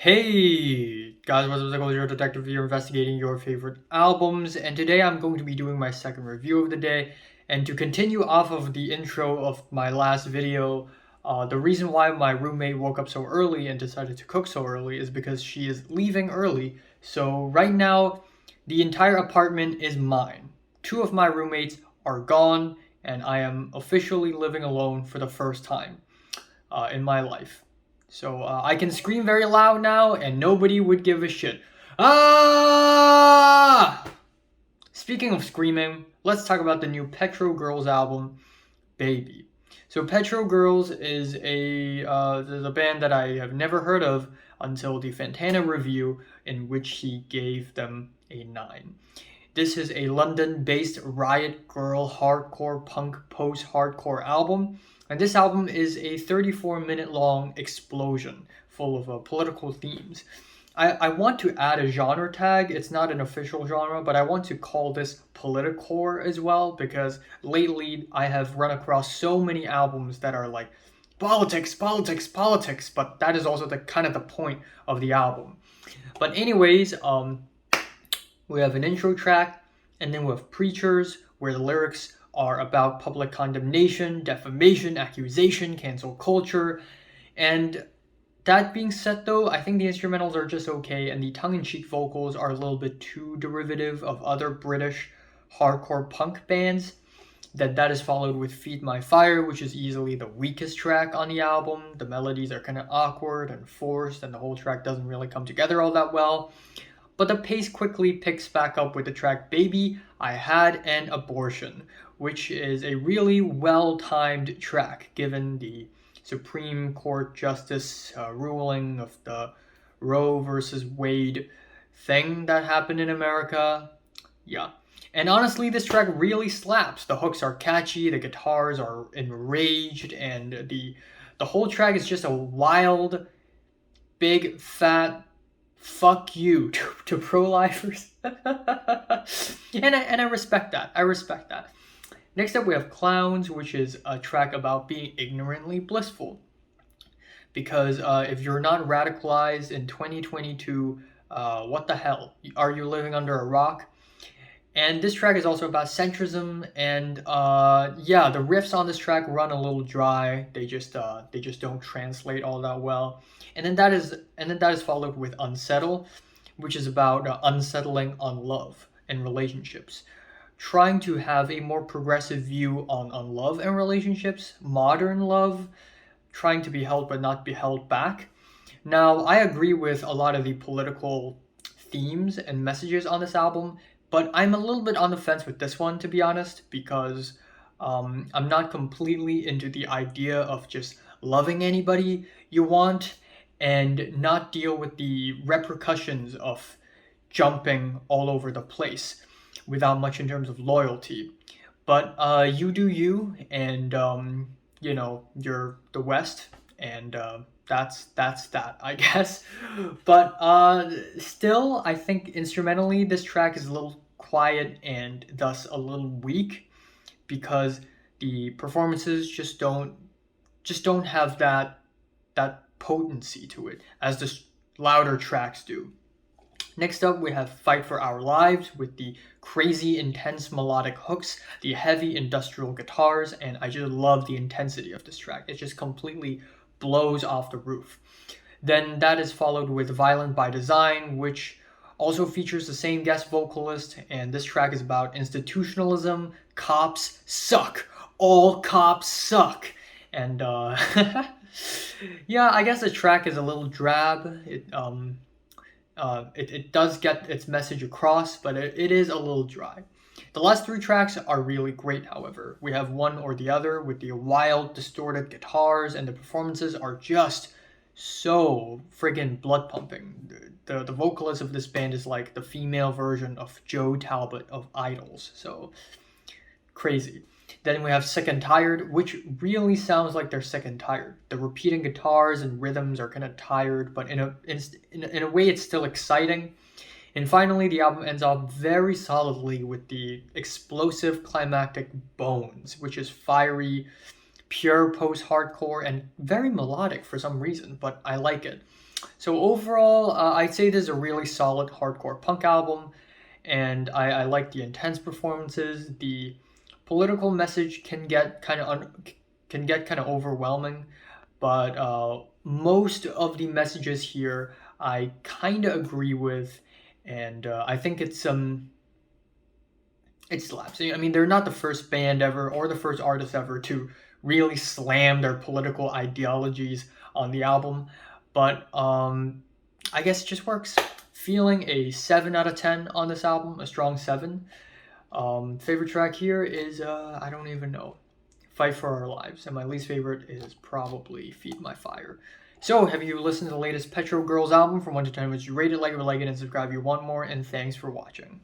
Hey guys, what's up? It's your detective here investigating your favorite albums, and today I'm going to be doing my second review of the day. And to continue off of the intro of my last video, the reason why my roommate woke up so early and decided to cook so early is because she is leaving early. So right now, the entire apartment is mine. Two of my roommates are gone, and I am officially living alone for the first time in my life. So I can scream very loud now, and nobody would give a shit. Ah! Speaking of screaming, let's talk about the new Petro Girls album, Baby. So Petro Girls is a band that I have never heard of until the Fantana review, in which he gave them a 9. This is a London-based riot girl hardcore punk post-hardcore album, and this album is a 34-minute long explosion full of political themes. I want to add a genre tag. It's not an official genre, but I want to call this politicore as well, because lately I have run across so many albums that are like politics, politics, politics, but that is also the kind of the point of the album. But anyways, we have an intro track, and then we have Preachers, where the lyrics are about public condemnation, defamation, accusation, cancel culture. And that being said, though, I think the instrumentals are just okay, and the tongue-in-cheek vocals are a little bit too derivative of other British hardcore punk bands. That is followed with Feed My Fire, which is easily the weakest track on the album. The melodies are kind of awkward and forced, and the whole track doesn't really come together all that well. But the pace quickly picks back up with the track Baby, I Had an Abortion, which is a really well-timed track given the Supreme Court Justice ruling of the Roe versus Wade thing that happened in America. Yeah. And honestly, this track really slaps. The hooks are catchy, the guitars are enraged, and the whole track is just a wild, big, fat fuck you to pro-lifers. and I respect that. I respect that. Next up, we have Clowns, which is a track about being ignorantly blissful. Because if you're not radicalized in 2022, what the hell? Are you living under a rock? And this track is also about centrism, and yeah, the riffs on this track run a little dry. They just don't translate all that well. And then that is followed with Unsettle, which is about unsettling on love and relationships, trying to have a more progressive view on love and relationships, modern love, trying to be held but not be held back. Now, I agree with a lot of the political themes and messages on this album, but I'm a little bit on the fence with this one, to be honest, because I'm not completely into the idea of just loving anybody you want and not deal with the repercussions of jumping all over the place without much in terms of loyalty. But you do you, and you're the West, and that's that, I guess. But still, I think instrumentally this track is a little quiet and thus a little weak, because the performances just don't have that potency to it as the louder tracks do. Next up, we have Fight for Our Lives with the crazy, intense melodic hooks, the heavy industrial guitars, and I just love the intensity of this track. It just completely blows off the roof. Then that is followed with Violent by Design, which also features the same guest vocalist, and this track is about institutionalism. Cops suck. All cops suck. And yeah, I guess the track is a little drab. It does get its message across, but it is a little dry. The last three tracks are really great, however. We have One or the Other with the wild, distorted guitars, and the performances are just so friggin' blood pumping. The vocalist of this band is like the female version of Joe Talbot of Idols, so crazy. Then we have Sick and Tired, which really sounds like they're sick and tired. The repeating guitars and rhythms are kind of tired, but in a way it's still exciting. And finally, the album ends off very solidly with the explosive climactic Bones, which is fiery, pure post-hardcore, and very melodic for some reason, but I like it. So overall, I'd say this is a really solid hardcore punk album, and I like the intense performances. The political message can get kind of overwhelming, but most of the messages here I kind of agree with, and I think it slaps. I mean, they're not the first band ever or the first artist ever to really slam their political ideologies on the album, but I guess it just works. Feeling a 7 out of 10 on this album, a strong 7. Favorite track here is, I don't even know, Fight for Our Lives. And my least favorite is probably Feed My Fire. So, have you listened to the latest Petro Girls album? From 1 to 10, would you rate it, like it, and subscribe if you want more? And thanks for watching.